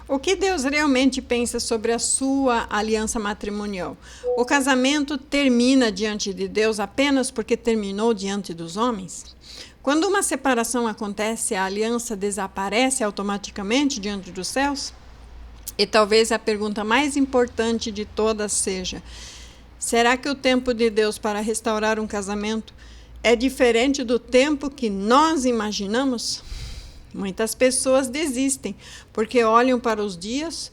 O que Deus realmente pensa sobre a sua aliança matrimonial? O casamento termina diante de Deus apenas porque terminou diante dos homens? Quando uma separação acontece, a aliança desaparece automaticamente diante dos céus? E talvez a pergunta mais importante de todas seja: será que o tempo de Deus para restaurar um casamento é diferente do tempo que nós imaginamos? Muitas pessoas desistem porque olham para os dias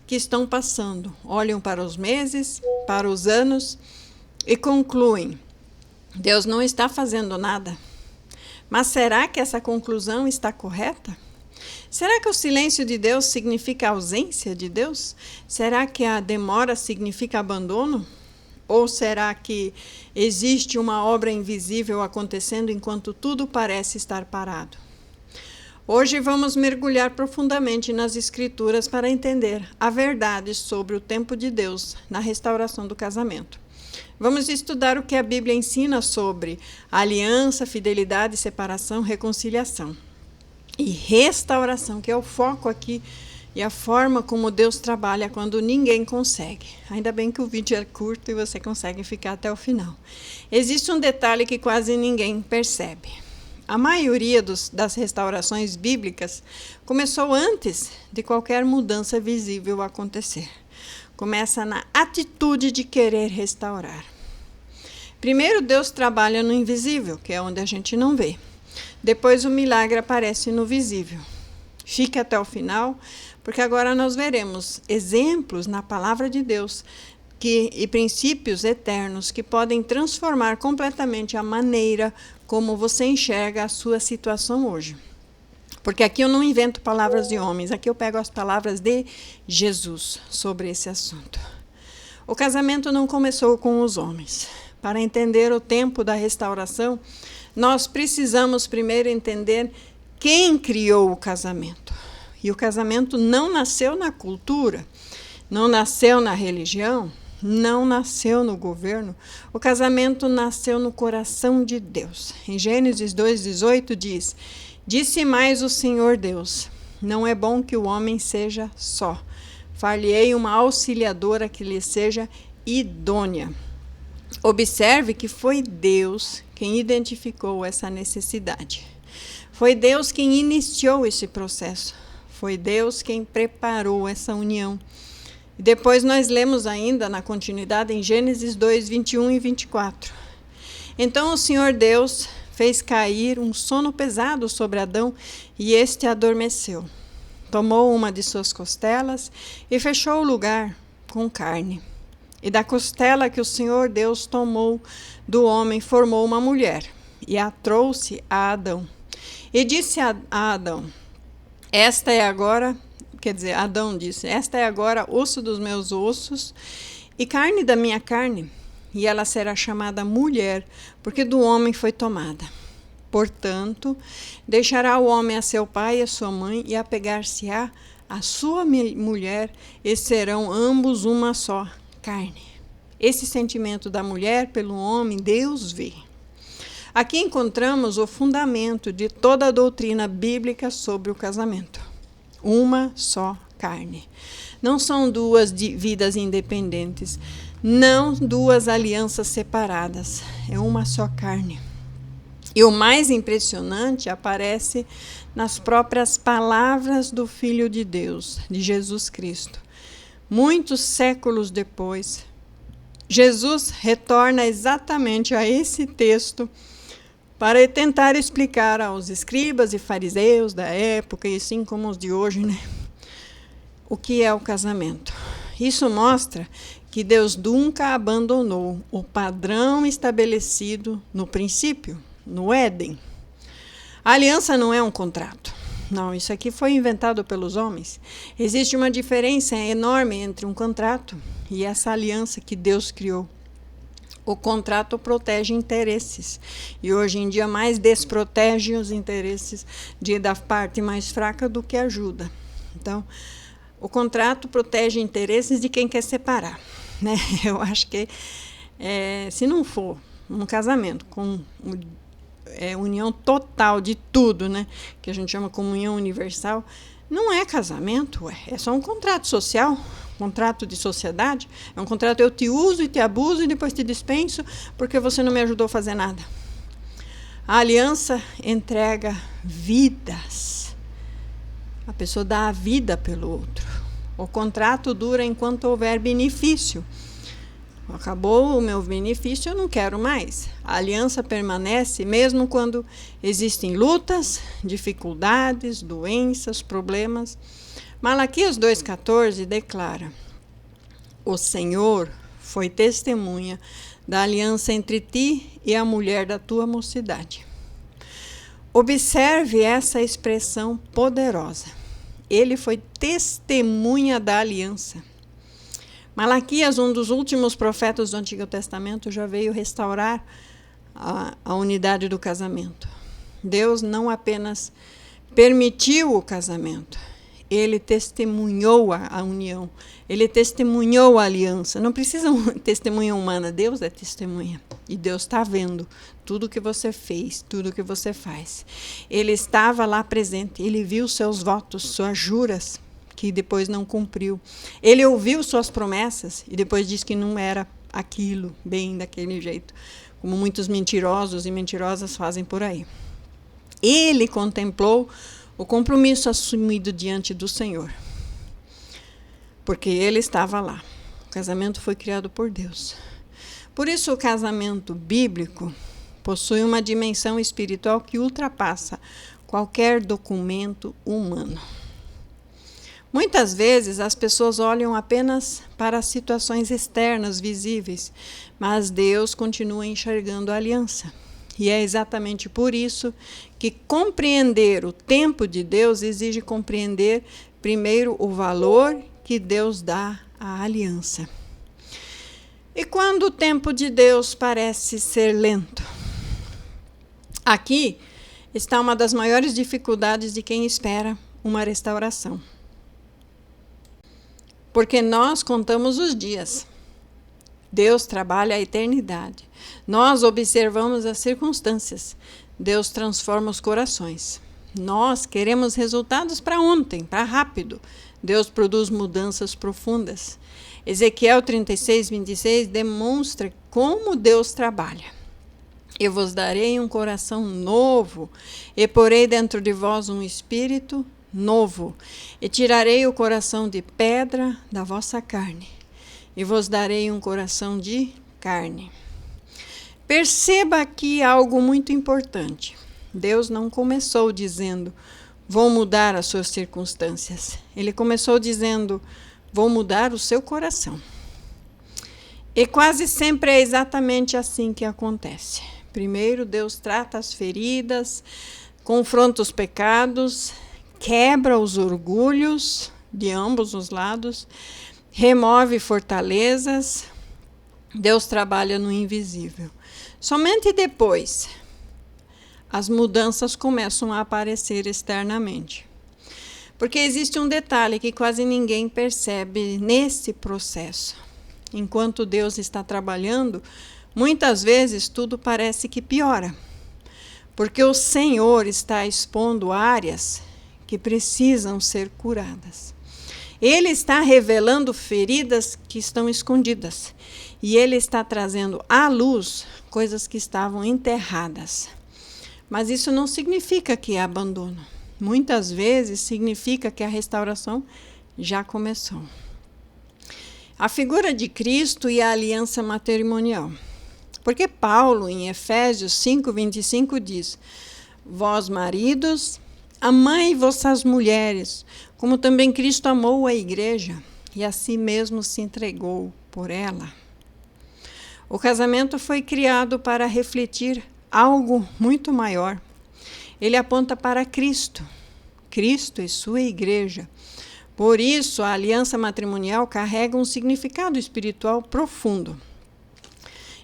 que estão passando, olham para os meses, para os anos e concluem: Deus não está fazendo nada. Mas será que essa conclusão está correta? Será que o silêncio de Deus significa ausência de Deus? Será que a demora significa abandono? Ou será que existe uma obra invisível acontecendo enquanto tudo parece estar parado? Hoje vamos mergulhar profundamente nas Escrituras para entender a verdade sobre o tempo de Deus na restauração do casamento. Vamos estudar o que a Bíblia ensina sobre aliança, fidelidade, separação, reconciliação e restauração, que é o foco aqui e a forma como Deus trabalha quando ninguém consegue. Ainda bem que o vídeo é curto e você consegue ficar até o final. Existe um detalhe que quase ninguém percebe. A maioria das restaurações bíblicas começou antes de qualquer mudança visível acontecer. Começa na atitude de querer restaurar. Primeiro, Deus trabalha no invisível, que é onde a gente não vê. Depois, o milagre aparece no visível. Fique até o final, porque agora nós veremos exemplos na palavra de Deus e princípios eternos que podem transformar completamente a maneira como você enxerga a sua situação hoje. Porque aqui eu não invento palavras de homens, aqui eu pego as palavras de Jesus sobre esse assunto. O casamento não começou com os homens. Para entender o tempo da restauração, nós precisamos primeiro entender quem criou o casamento. E o casamento não nasceu na cultura, não nasceu na religião, não nasceu no governo. O casamento nasceu no coração de Deus. Em Gênesis 2:18 diz: disse mais o Senhor Deus: não é bom que o homem seja só. Far-lhe-ei uma auxiliadora que lhe seja idônea. Observe que foi Deus quem identificou essa necessidade. Foi Deus quem iniciou esse processo. Foi Deus quem preparou essa união. E depois nós lemos ainda na continuidade em Gênesis 2, 21 e 24. Então o Senhor Deus fez cair um sono pesado sobre Adão e este adormeceu. Tomou uma de suas costelas e fechou o lugar com carne. E da costela que o Senhor Deus tomou do homem, formou uma mulher e a trouxe a Adão. E disse a Adão: esta é agora... Quer dizer, Adão disse: esta é agora osso dos meus ossos e carne da minha carne, e ela será chamada mulher, porque do homem foi tomada. Portanto, deixará o homem a seu pai e a sua mãe, e apegar-se-á à sua mulher, e serão ambos uma só carne. Esse sentimento da mulher pelo homem, Deus vê. Aqui encontramos o fundamento de toda a doutrina bíblica sobre o casamento. Uma só carne. Não são duas vidas independentes, não duas alianças separadas, é uma só carne. E o mais impressionante aparece nas próprias palavras do Filho de Deus, de Jesus Cristo. Muitos séculos depois, Jesus retorna exatamente a esse texto para tentar explicar aos escribas e fariseus da época, e assim como os de hoje, né, o que é o casamento. Isso mostra que Deus nunca abandonou o padrão estabelecido no princípio, no Éden. A aliança não é um contrato. Não, isso aqui foi inventado pelos homens. Existe uma diferença enorme entre um contrato e essa aliança que Deus criou. O contrato protege interesses e hoje em dia mais desprotege os interesses da parte mais fraca do que ajuda. Então, o contrato protege interesses de quem quer separar, né? Eu acho que se não for um casamento com união total de tudo, né, que a gente chama comunhão universal, Não é casamento, é só um contrato social, contrato de sociedade. É um contrato, eu te uso e te abuso e depois te dispenso porque você não me ajudou a fazer nada. A aliança entrega vidas. A pessoa dá a vida pelo outro. O contrato dura enquanto houver benefício. Acabou o meu benefício, eu não quero mais. A aliança permanece mesmo quando existem lutas, dificuldades, doenças, problemas. Malaquias 2,14 declara: o Senhor foi testemunha da aliança entre ti e a mulher da tua mocidade. Observe essa expressão poderosa. Ele foi testemunha da aliança. Malaquias, um dos últimos profetas do Antigo Testamento, já veio restaurar a unidade do casamento. Deus não apenas permitiu o casamento, ele testemunhou a união, ele testemunhou a aliança. Não precisa uma testemunha humana, Deus é testemunha. E Deus está vendo tudo que você fez, tudo que você faz. Ele estava lá presente, ele viu seus votos, suas juras, que depois não cumpriu. Ele ouviu suas promessas e depois disse que não era aquilo, bem daquele jeito, como muitos mentirosos e mentirosas fazem por aí. Ele contemplou o compromisso assumido diante do Senhor, porque ele estava lá. O casamento foi criado por Deus. Por isso, o casamento bíblico possui uma dimensão espiritual que ultrapassa qualquer documento humano. Muitas vezes as pessoas olham apenas para as situações externas visíveis, mas Deus continua enxergando a aliança. E é exatamente por isso que compreender o tempo de Deus exige compreender primeiro o valor que Deus dá à aliança. E quando o tempo de Deus parece ser lento? Aqui está uma das maiores dificuldades de quem espera uma restauração. Porque nós contamos os dias. Deus trabalha a eternidade. Nós observamos as circunstâncias. Deus transforma os corações. Nós queremos resultados para ontem, para rápido. Deus produz mudanças profundas. Ezequiel 36:26 demonstra como Deus trabalha. Eu vos darei um coração novo, e porei dentro de vós um espírito novo, e tirarei o coração de pedra da vossa carne, e vos darei um coração de carne. Perceba aqui algo muito importante. Deus não começou dizendo, vou mudar as suas circunstâncias. Ele começou dizendo, vou mudar o seu coração. E quase sempre é exatamente assim que acontece. Primeiro, Deus trata as feridas, confronta os pecados, quebra os orgulhos de ambos os lados, remove fortalezas. Deus trabalha no invisível. Somente depois as mudanças começam a aparecer externamente. Porque existe um detalhe que quase ninguém percebe nesse processo. Enquanto Deus está trabalhando, muitas vezes tudo parece que piora. Porque o Senhor está expondo áreas que precisam ser curadas. Ele está revelando feridas que estão escondidas. E ele está trazendo à luz coisas que estavam enterradas. Mas isso não significa que é abandono. Muitas vezes significa que a restauração já começou. A figura de Cristo e a aliança matrimonial. Porque Paulo, em Efésios 5:25, diz: vós, maridos, amai vossas mulheres, como também Cristo amou a igreja, e a si mesmo se entregou por ela. O casamento foi criado para refletir algo muito maior. Ele aponta para Cristo. Cristo e sua igreja. Por isso, a aliança matrimonial carrega um significado espiritual profundo.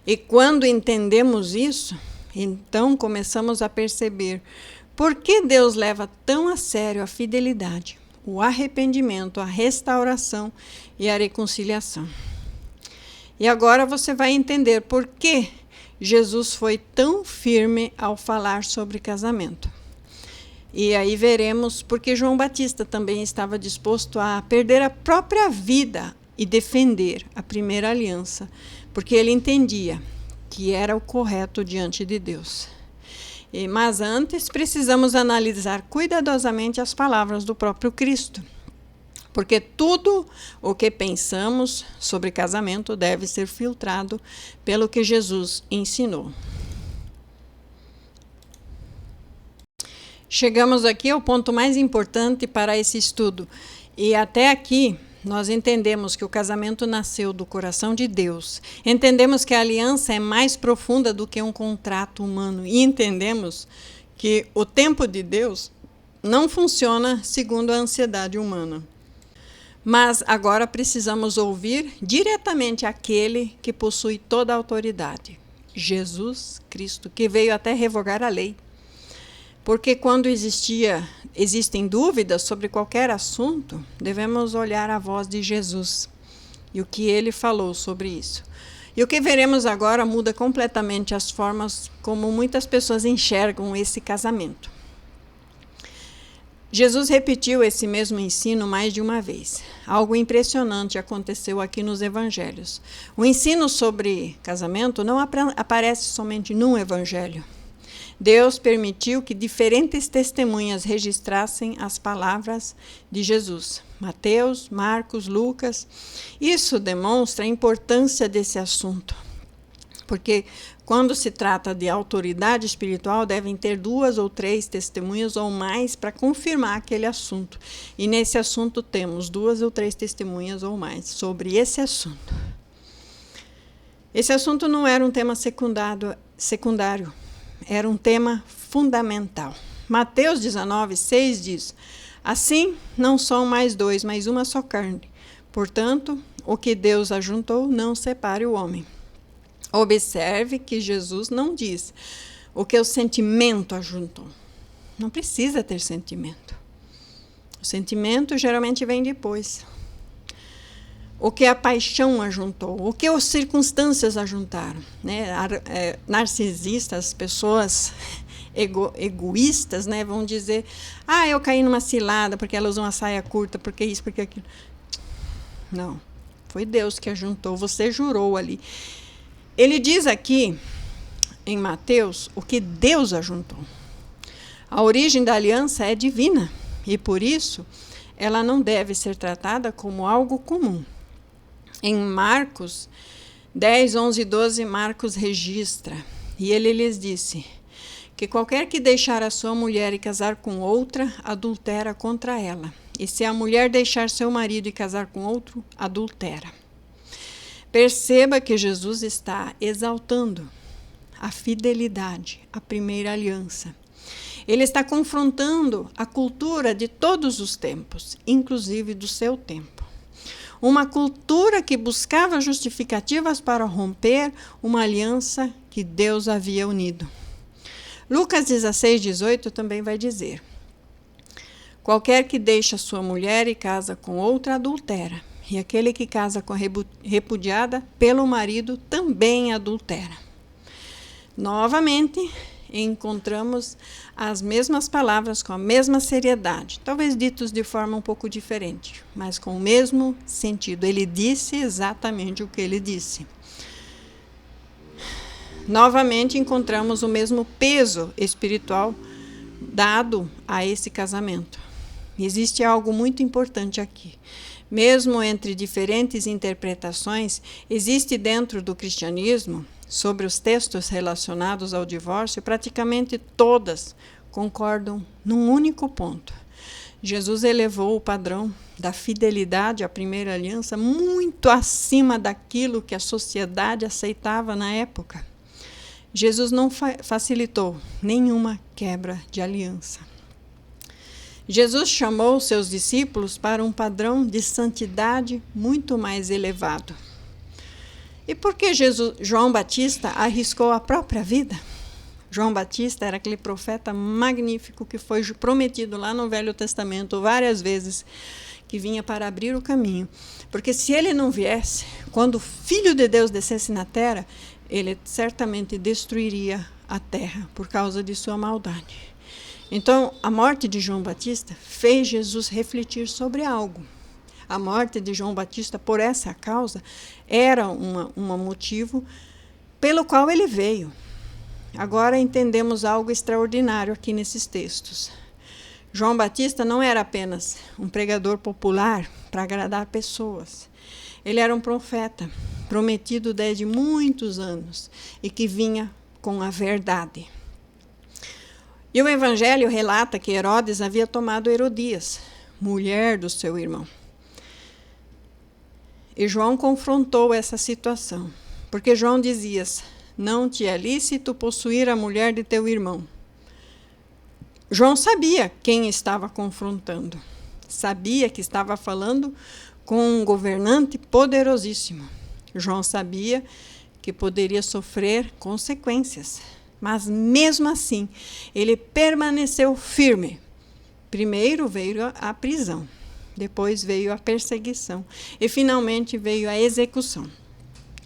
E quando entendemos isso, então começamos a perceber por que Deus leva tão a sério a fidelidade, o arrependimento, a restauração e a reconciliação. E agora você vai entender por que Jesus foi tão firme ao falar sobre casamento. E aí veremos porque João Batista também estava disposto a perder a própria vida e defender a primeira aliança, porque ele entendia que era o correto diante de Deus. Mas antes precisamos analisar cuidadosamente as palavras do próprio Cristo, porque tudo o que pensamos sobre casamento deve ser filtrado pelo que Jesus ensinou. Chegamos aqui ao ponto mais importante para esse estudo. E até aqui nós entendemos que o casamento nasceu do coração de Deus. Entendemos que a aliança é mais profunda do que um contrato humano. E entendemos que o tempo de Deus não funciona segundo a ansiedade humana. Mas agora precisamos ouvir diretamente aquele que possui toda a autoridade, Jesus Cristo, que veio até revogar a lei. Porque quando existem dúvidas sobre qualquer assunto, devemos olhar a voz de Jesus e o que ele falou sobre isso. E o que veremos agora muda completamente as formas como muitas pessoas enxergam esse casamento. Jesus repetiu esse mesmo ensino mais de uma vez. Algo impressionante aconteceu aqui nos evangelhos. O ensino sobre casamento não aparece somente num evangelho. Deus permitiu que diferentes testemunhas registrassem as palavras de Jesus. Mateus, Marcos, Lucas. Isso demonstra a importância desse assunto. Porque quando se trata de autoridade espiritual, devem ter 2 ou 3 testemunhas ou mais para confirmar aquele assunto. E nesse assunto temos 2 ou 3 testemunhas ou mais sobre esse assunto. Esse assunto não era um tema secundário. Era um tema fundamental. Mateus 19:6 diz: assim não são mais 2, mas uma só carne. Portanto, o que Deus ajuntou, não separe o homem. Observe que Jesus não diz o que o sentimento ajuntou. Não precisa ter sentimento. O sentimento geralmente vem depois. O que a paixão ajuntou, o que as circunstâncias ajuntaram. Né? Narcisistas, pessoas egoístas, né, vão dizer: eu caí numa cilada porque ela usa uma saia curta, porque isso, porque aquilo. Não, foi Deus que ajuntou, você jurou ali. Ele diz aqui, em Mateus, o que Deus ajuntou. A origem da aliança é divina e, por isso, ela não deve ser tratada como algo comum. Em Marcos 10, 11 e 12, Marcos registra, e ele lhes disse que qualquer que deixar a sua mulher e casar com outra, adultera contra ela. E se a mulher deixar seu marido e casar com outro, adultera. Perceba que Jesus está exaltando a fidelidade, a primeira aliança. Ele está confrontando a cultura de todos os tempos, inclusive do seu tempo. Uma cultura que buscava justificativas para romper uma aliança que Deus havia unido. Lucas 16:18 também vai dizer: qualquer que deixa sua mulher e casa com outra adultera, e aquele que casa com a repudiada pelo marido também adultera. Novamente, encontramos as mesmas palavras com a mesma seriedade, talvez ditos de forma um pouco diferente, mas com o mesmo sentido. Ele disse exatamente o que ele disse. Novamente, encontramos o mesmo peso espiritual dado a esse casamento. Existe algo muito importante aqui. Mesmo entre diferentes interpretações, existe dentro do cristianismo, sobre os textos relacionados ao divórcio, praticamente todas concordam num único ponto. Jesus elevou o padrão da fidelidade à primeira aliança muito acima daquilo que a sociedade aceitava na época. Jesus não facilitou nenhuma quebra de aliança. Jesus chamou seus discípulos para um padrão de santidade muito mais elevado. E por que João Batista arriscou a própria vida? João Batista era aquele profeta magnífico que foi prometido lá no Velho Testamento várias vezes, que vinha para abrir o caminho. Porque se ele não viesse, quando o Filho de Deus descesse na terra, ele certamente destruiria a terra por causa de sua maldade. Então, a morte de João Batista fez Jesus refletir sobre algo. A morte de João Batista, por essa causa, era um motivo pelo qual ele veio. Agora entendemos algo extraordinário aqui nesses textos. João Batista não era apenas um pregador popular para agradar pessoas. Ele era um profeta, prometido desde muitos anos, e que vinha com a verdade. E o Evangelho relata que Herodes havia tomado Herodias, mulher do seu irmão. E João confrontou essa situação, porque João dizia: não te é lícito possuir a mulher de teu irmão. João sabia quem estava confrontando, sabia que estava falando com um governante poderosíssimo. João sabia que poderia sofrer consequências, mas mesmo assim ele permaneceu firme. Primeiro veio a prisão, depois veio a perseguição e finalmente veio a execução.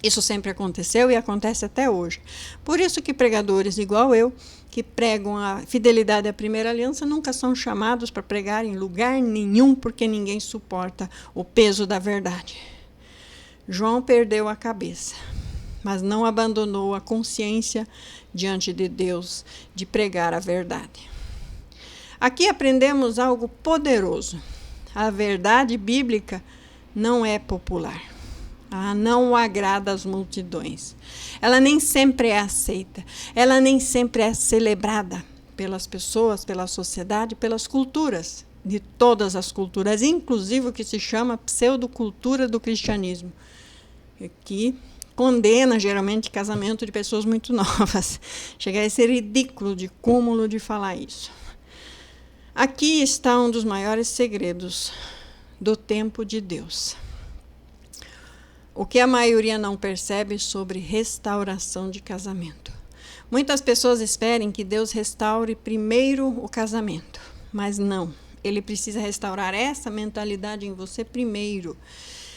Isso sempre aconteceu e acontece até hoje. Por isso que pregadores igual eu, que pregam a fidelidade à primeira aliança, nunca são chamados para pregar em lugar nenhum, porque ninguém suporta o peso da verdade. João perdeu a cabeça, mas não abandonou a consciência diante de Deus de pregar a verdade. Aqui aprendemos algo poderoso. A verdade bíblica não é popular. Ela não agrada às multidões. Ela nem sempre é aceita. Ela nem sempre é celebrada pelas pessoas, pela sociedade, pelas culturas, de todas as culturas, inclusive o que se chama pseudocultura do cristianismo, que condena geralmente casamento de pessoas muito novas. Chega a ser ridículo de cúmulo de falar isso. Aqui está um dos maiores segredos do tempo de Deus. O que a maioria não percebe sobre restauração de casamento. Muitas pessoas esperam que Deus restaure primeiro o casamento, mas não. Ele precisa restaurar essa mentalidade em você primeiro.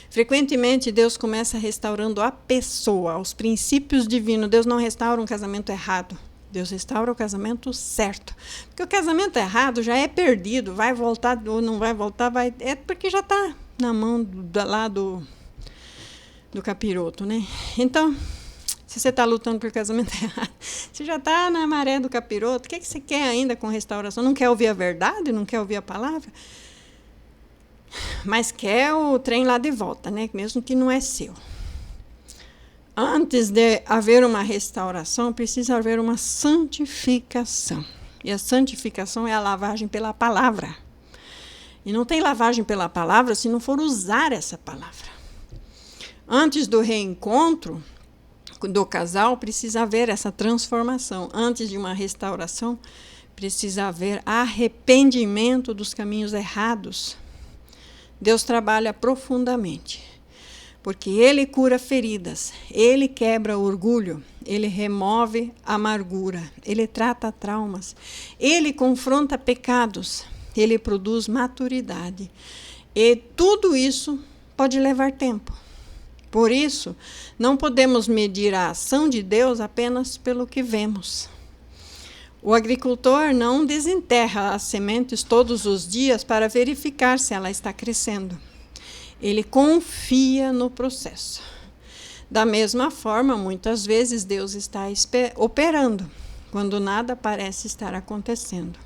Frequentemente, Deus começa restaurando a pessoa, os princípios divinos. Deus não restaura um casamento errado. Deus restaura o casamento certo. Porque o casamento errado já é perdido. Vai voltar ou não vai voltar, é porque já está na mão do capiroto, né? Então, se você está lutando pelo casamento errado, você já está na maré do capiroto, o que você quer ainda com restauração? Não quer ouvir a verdade? Não quer ouvir a palavra? Mas quer o trem lá de volta, né? Mesmo que não é seu. Antes de haver uma restauração, precisa haver uma santificação. E a santificação é a lavagem pela palavra. E não tem lavagem pela palavra se não for usar essa palavra. Antes do reencontro do casal, precisa haver essa transformação. Antes de uma restauração, precisa haver arrependimento dos caminhos errados. Deus trabalha profundamente, porque Ele cura feridas, Ele quebra o orgulho, Ele remove a amargura, Ele trata traumas, Ele confronta pecados, Ele produz maturidade. E tudo isso pode levar tempo. Por isso, não podemos medir a ação de Deus apenas pelo que vemos. O agricultor não desenterra as sementes todos os dias para verificar se ela está crescendo. Ele confia no processo. Da mesma forma, muitas vezes Deus está operando, quando nada parece estar acontecendo.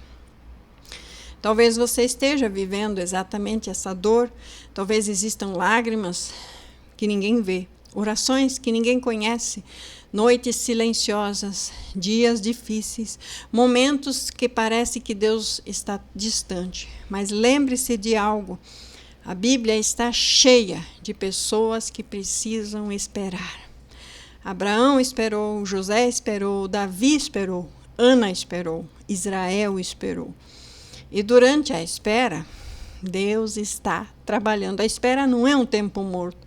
Talvez você esteja vivendo exatamente essa dor, talvez existam lágrimas que ninguém vê, orações que ninguém conhece, noites silenciosas, dias difíceis, momentos que parece que Deus está distante. Mas lembre-se de algo, a Bíblia está cheia de pessoas que precisam esperar. Abraão esperou, José esperou, Davi esperou, Ana esperou, Israel esperou. E durante a espera, Deus está trabalhando. A espera não é um tempo morto.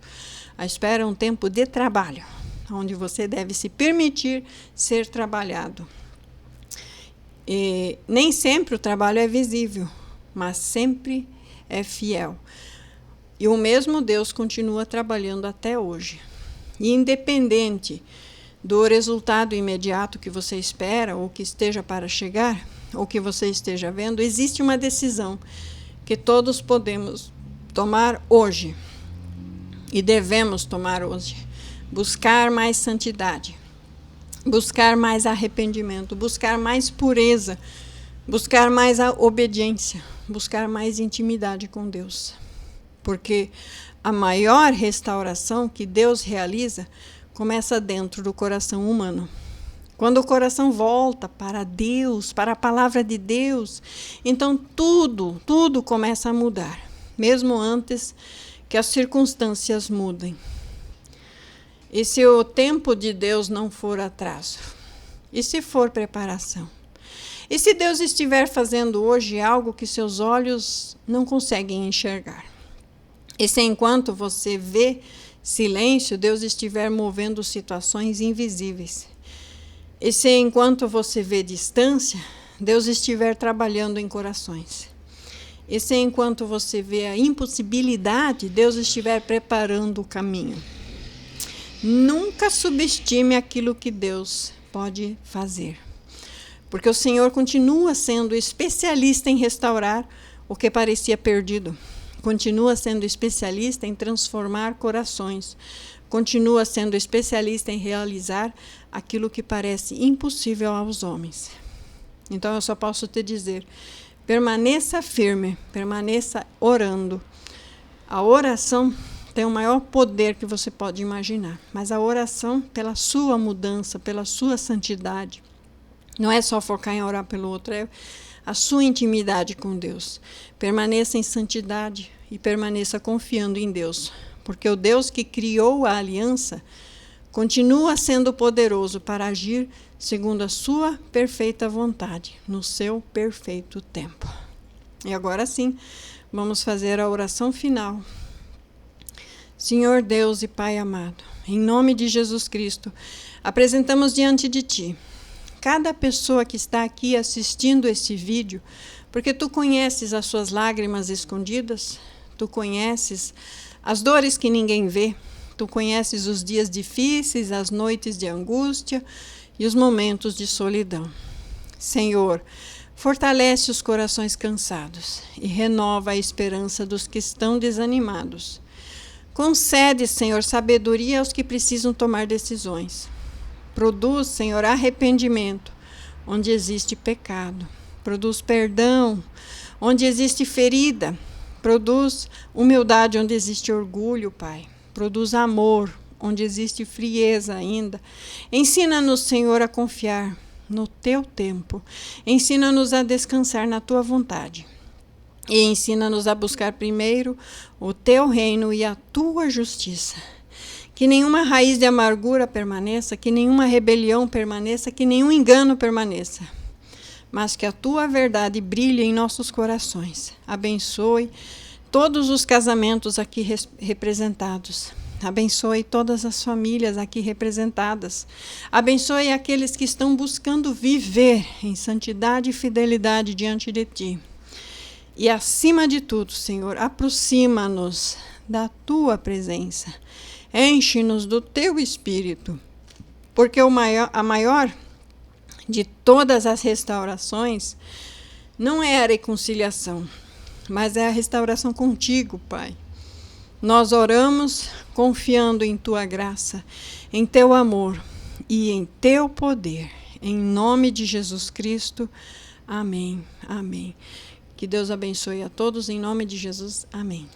A espera é um tempo de trabalho, onde você deve se permitir ser trabalhado. E nem sempre o trabalho é visível, mas sempre é fiel. E o mesmo Deus continua trabalhando até hoje. E independente do resultado imediato que você espera ou que esteja para chegar, ou que você esteja vendo, existe uma decisão que todos podemos tomar hoje e devemos tomar hoje. Buscar mais santidade, buscar mais arrependimento, buscar mais pureza, buscar mais a obediência, buscar mais intimidade com Deus. Porque a maior restauração que Deus realiza começa dentro do coração humano. Quando o coração volta para Deus, para a palavra de Deus, então tudo começa a mudar, mesmo antes que as circunstâncias mudem. E se o tempo de Deus não for atraso? E se for preparação? E se Deus estiver fazendo hoje algo que seus olhos não conseguem enxergar? E se enquanto você vê silêncio, Deus estiver movendo situações invisíveis? E se enquanto você vê distância, Deus estiver trabalhando em corações? E se enquanto você vê a impossibilidade, Deus estiver preparando o caminho? Nunca subestime aquilo que Deus pode fazer. Porque o Senhor continua sendo especialista em restaurar o que parecia perdido. Continua sendo especialista em transformar corações. Continua sendo especialista em realizar aquilo que parece impossível aos homens. Então eu só posso te dizer, permaneça firme, permaneça orando. A oração tem o maior poder que você pode imaginar, mas a oração pela sua mudança, pela sua santidade, não é só focar em orar pelo outro, é a sua intimidade com Deus. Permaneça em santidade e permaneça confiando em Deus, porque o Deus que criou a aliança continua sendo poderoso para agir segundo a sua perfeita vontade, no seu perfeito tempo. E agora sim, vamos fazer a oração final. Senhor Deus e Pai amado, em nome de Jesus Cristo, apresentamos diante de Ti cada pessoa que está aqui assistindo esse vídeo, porque Tu conheces as suas lágrimas escondidas, Tu conheces as dores que ninguém vê, Tu conheces os dias difíceis, as noites de angústia e os momentos de solidão. Senhor, fortalece os corações cansados e renova a esperança dos que estão desanimados. Concede, Senhor, sabedoria aos que precisam tomar decisões. Produz, Senhor, arrependimento onde existe pecado. Produz perdão onde existe ferida. Produz humildade onde existe orgulho, Pai. Produz amor onde existe frieza ainda. Ensina-nos, Senhor, a confiar no Teu tempo. Ensina-nos a descansar na Tua vontade. E ensina-nos a buscar primeiro o Teu reino e a Tua justiça. Que nenhuma raiz de amargura permaneça, que nenhuma rebelião permaneça, que nenhum engano permaneça. Mas que a Tua verdade brilhe em nossos corações. Abençoe todos os casamentos aqui representados. Abençoe todas as famílias aqui representadas. Abençoe aqueles que estão buscando viver em santidade e fidelidade diante de Ti. E acima de tudo, Senhor, aproxima-nos da Tua presença. Enche-nos do Teu Espírito. Porque a maior de todas as restaurações não é a reconciliação, mas é a restauração contigo, Pai. Nós oramos confiando em Tua graça, em Teu amor e em Teu poder. Em nome de Jesus Cristo. Amém. Amém. Que Deus abençoe a todos. Em nome de Jesus. Amém.